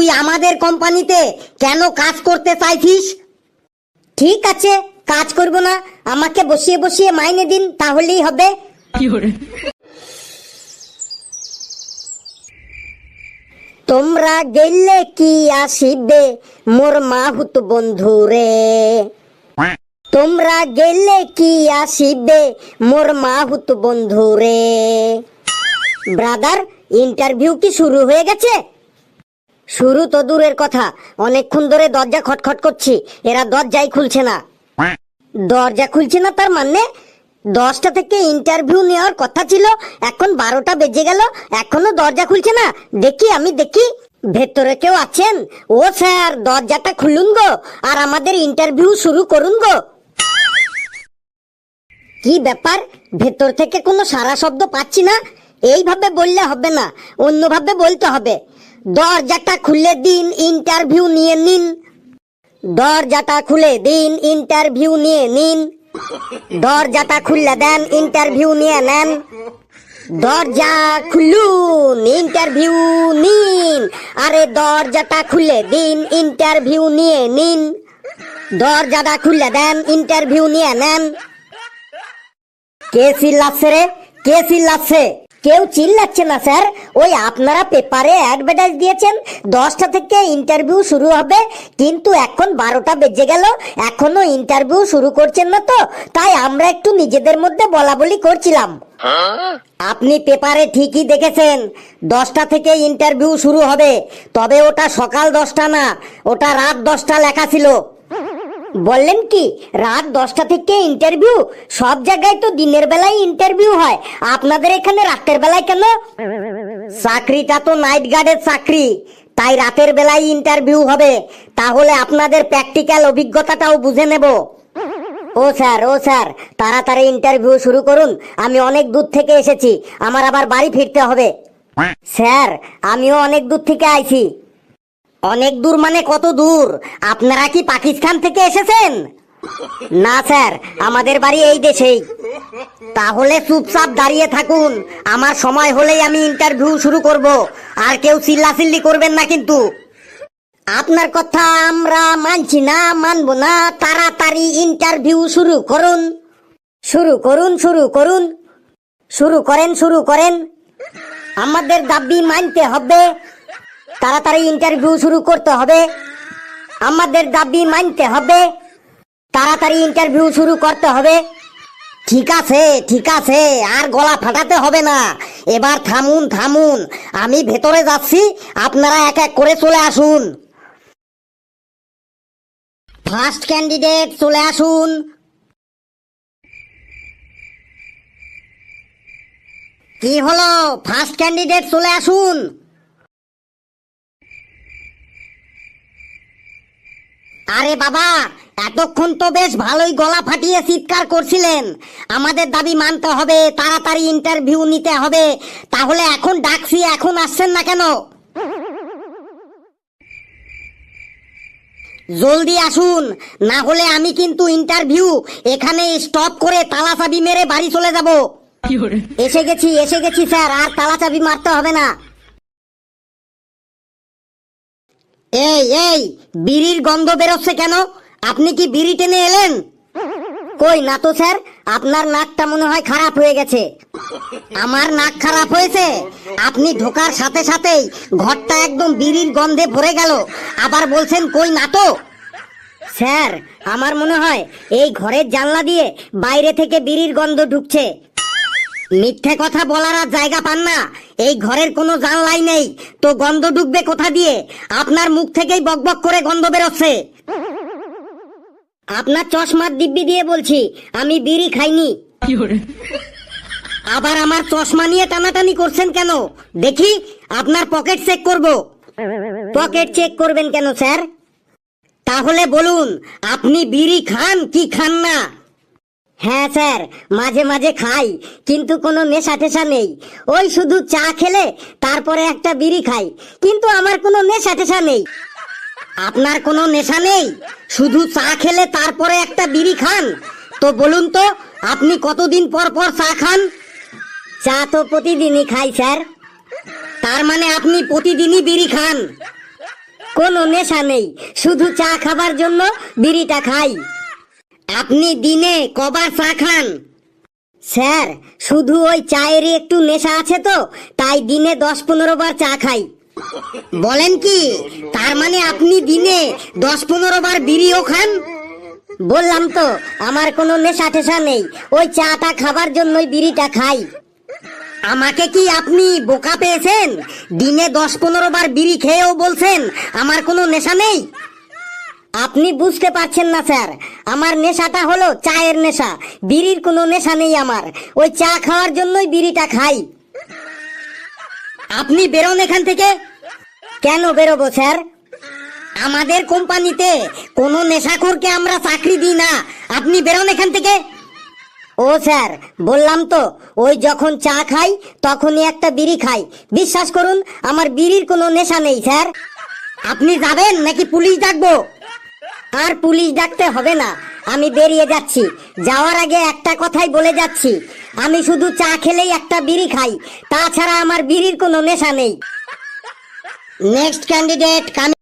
তুই আমাদের কোম্পানিতে কেন কাজ করতে চাইছিস? ঠিক আছে, কাজ করব না, আমাকে বসিয়ে বসিয়ে মাইনে দিন, তাহলেই হবে। তোমরা গেলে কি আসিবে মোর মাহুত বন্ধু রে, তোমরা গেলে কি আসিবে মোর মাহুত বন্ধু রে। ব্রাদার, ইন্টারভিউ কি শুরু হয়ে গেছে? শুরু তো দূরের কথা, অনেকক্ষণ ধরে দরজা খটখট করছি, এরা দরজাই খুলছে না। দরজা খুলছে না তার মানে 10টা থেকে ইন্টারভিউ নেওয়ার কথা ছিল, এখন 12টা বেজে গেল, এখনো দরজা খুলছে না। দেখি, আমি দেখি ভেতরে কেউ আছেন? ও স্যার, দরজাটা খুলুন গো, আর আমাদের ইন্টারভিউ শুরু করুন গো। কি ব্যাপার, ভেতর থেকে কোনো সারা শব্দ পাচ্ছি না। এইভাবে বললে হবে না, অন্যভাবে বলতে হবে। দরজাটা খুলে দিন, ইন্টারভিউ নিয়ে নিন। দরজাটা খুলে দিন, ইন্টারভিউ নিয়ে নিন। দরজাটা খুলে দেন, ইন্টারভিউ নিয়ে নেন। দরজা খুলুন, ইন্টারভিউ নিন। আরে দরজাটা খুলে দিন, ইন্টারভিউ নিয়ে নিন। দরজাটা খুলে দেন, ইন্টারভিউ নিয়ে নেন। কে চিল্লাচ্ছে রে, কে চিল্লাচ্ছে? কেউ চিল্লাচ্ছে না স্যার, ওই আপনারা পেপারে অ্যাডভার্টাইজ দিয়েছেন 10টা থেকে ইন্টারভিউ শুরু হবে, কিন্তু এখন 12টা বেজে গেল, এখনো ইন্টারভিউ শুরু করছেন না, তো তাই আমরা একটু নিজেদের মধ্যে বলা বলি করছিলাম। আপনি পেপারে ঠিকই দেখেছেন 10টা থেকে ইন্টারভিউ শুরু হবে, তবে ওটা সকাল 10টা না, ওটা রাত 10টা লেখা ছিল। বললেন কি রাত 10টা থেকে ইন্টারভিউ? সব জায়গায় তো দিনের বেলায় ইন্টারভিউ হয়, আপনাদের এখানে রাতের বেলায় কেন? চাকরিটা তো নাইট গার্ডের চাকরি, তাই রাতের বেলায় ইন্টারভিউ হবে। তাহলে আপনাদের প্র্যাকটিক্যাল অভিজ্ঞতাটাও বুঝে নেব। ও স্যার, ও স্যার, তাড়াতাড়ি ইন্টারভিউ শুরু করুন, আমি অনেক দূর থেকে এসেছি, আমার আবার বাড়ি ফিরতে হবে। স্যার, আমিও অনেক দূর থেকে আইছি। অনেক দূর মানে কত দূর? আপনারা কি পাকিস্তান থেকে এসেছেন? না স্যার, আমাদের বাড়ি এই দেশেই। তাহলে চুপচাপ দাঁড়িয়ে থাকুন, আমার সময় হলেই আমি ইন্টারভিউ শুরু করব, আর কেউ চিল্লাচিল্লি করবেন না কিন্তু। আপনার কথা আমরা মানছি না, মানবো না, তাড়াতাড়ি ইন্টারভিউ শুরু করুন। শুরু করুন, শুরু করুন, শুরু করেন, শুরু করেন। আমাদের দাবি মানতে হবে, তাড়াতাড়ি ইন্টারভিউ শুরু করতে হবে। আমাদের দাবি মানতে হবে, তাড়াতাড়ি ইন্টারভিউ শুরু করতে হবে। ঠিক আছে, ঠিক আছে, আর গলা ফাটাতে হবে না, এবার থামুন, থামুন, আমি ভেতরে যাচ্ছি, আপনারা এক এক করে চলে আসুন। ফার্স্ট ক্যান্ডিডেট চলে আসুন। কি হলো, ফার্স্ট ক্যান্ডিডেট চলে আসুন। আরে বাবা, এতক্ষণ তো বেশ ভালোই গলা ফাটিয়ে চিৎকার করছিলেন, আমাদের দাবি মানতে হবে, তাড়াতাড়ি ইন্টারভিউ নিতে হবে, তাহলে এখন ডাকছি, এখন আসছেন না কেন? জলদি আসুন, না হলে আমি কিন্তু ইন্টারভিউ এখানে স্টপ করে তালা চাবি মেরে বাড়ি চলে যাব। এসে গেছি, এসে গেছি স্যার, আর তালা চাবি মারতে হবে না। এই এই, বিড়ির গন্ধ বেরোচ্ছে কেন? আপনি কি বিড়ি টেনে এলেন? কই না তো স্যার, আপনার নাকটা মনে হয় খারাপ হয়ে গেছে। আমার নাক খারাপ হয়েছে? আপনি ঢোকার সাথে সাথেই ঘরটা একদম বিড়ির গন্ধে ভরে গেল, আবার বলছেন কই না তো? স্যার, আমার মনে হয় এই ঘরের জানলা দিয়ে বাইরে থেকে বিড়ির গন্ধ ঢুকছে। মিথ্যে কথা বলার আর জায়গা পান না, এই ঘরের কোনো জানলাই নেই, তো গন্ধ ঢুকবে কোথা দিয়ে? আপনার মুখ থেকেই বকবক করে গন্ধ বেরোচ্ছে। আপনার চশমার দিব্যি দিয়ে বলছি, আমি বিড়ি খাইনি। আবার আমার চশমা নিয়ে টানাটানি করছেন কেন? দেখি, আপনার পকেট চেক করব। পকেট চেক করবেন কেন স্যার? তাহলে বলুন, আপনি বিড়ি খান কি খান না? হ্যাঁ স্যার, মাঝে মাঝে খাই, কিন্তু কোনো নেশা টেশা নেই, ওই শুধু চা খেলে তারপরে একটা বিড়ি খাই, কিন্তু আমার কোনো নেশা টেশা নেই। আপনার কোনো নেশা নেই, শুধু চা খেলে তারপরে একটা বিড়ি খান? তো বলুন তো, আপনি কতদিন পর পর চা খান? চা তো প্রতিদিনই খাই স্যার। তার মানে আপনি প্রতিদিনই বিড়ি খান? কোনো নেশা নেই, শুধু চা খাবার জন্য বিড়িটা খাই। আপনি দিনে কবার চা খান? স্যার, শুধু ওই চায়েরই একটু নেশা আছে তো, তাই দিনে 10-15 বার চা খাই। বলেন কি? তার মানে আপনি দিনে 10-15 বার বিড়িও খান? বললাম তো, আমার কোনো নেশা টেশা নেই, ওই চাটা খাবার জন্যই বিড়িটা খাই। আমাকে কি আপনি বোকা পেয়েছেন? দিনে 10-15 বার বিড়ি খেয়েও বলছেন আমার কোনো নেশা নেই। আপনি বুঝতে পারছেন না স্যার, আমার নেশাটা হলো চায়ের নেশা, বিড়ির কোনো নেশা নেই আমার, ওই চা খাওয়ার জন্যই বিড়িটা খাই। আপনি বেরোন এখান থেকে। কেন বেরোবো স্যার? আমাদের কোম্পানিতে কোনো নেশাখোরকে আমরা চাকরি দিই না, আপনি বেরোন এখান থেকে। ও স্যার, বললাম তো, ওই যখন চা খাই তখনই একটা বিড়ি খাই, বিশ্বাস করুন আমার বিড়ির কোনো নেশা নেই স্যার। আপনি যাবেন নাকি পুলিশ ডাকবো? আর পুলিশ ডাকতে হবে না, আমি বেরিয়ে যাচ্ছি। যাওয়ার আগে একটা কথাই বলে যাচ্ছি, আমি শুধু চা খেলেই একটা বিড়ি খাই, তাছাড়া আমার বিড়ির কোনো নেশা নেই। Next candidate coming.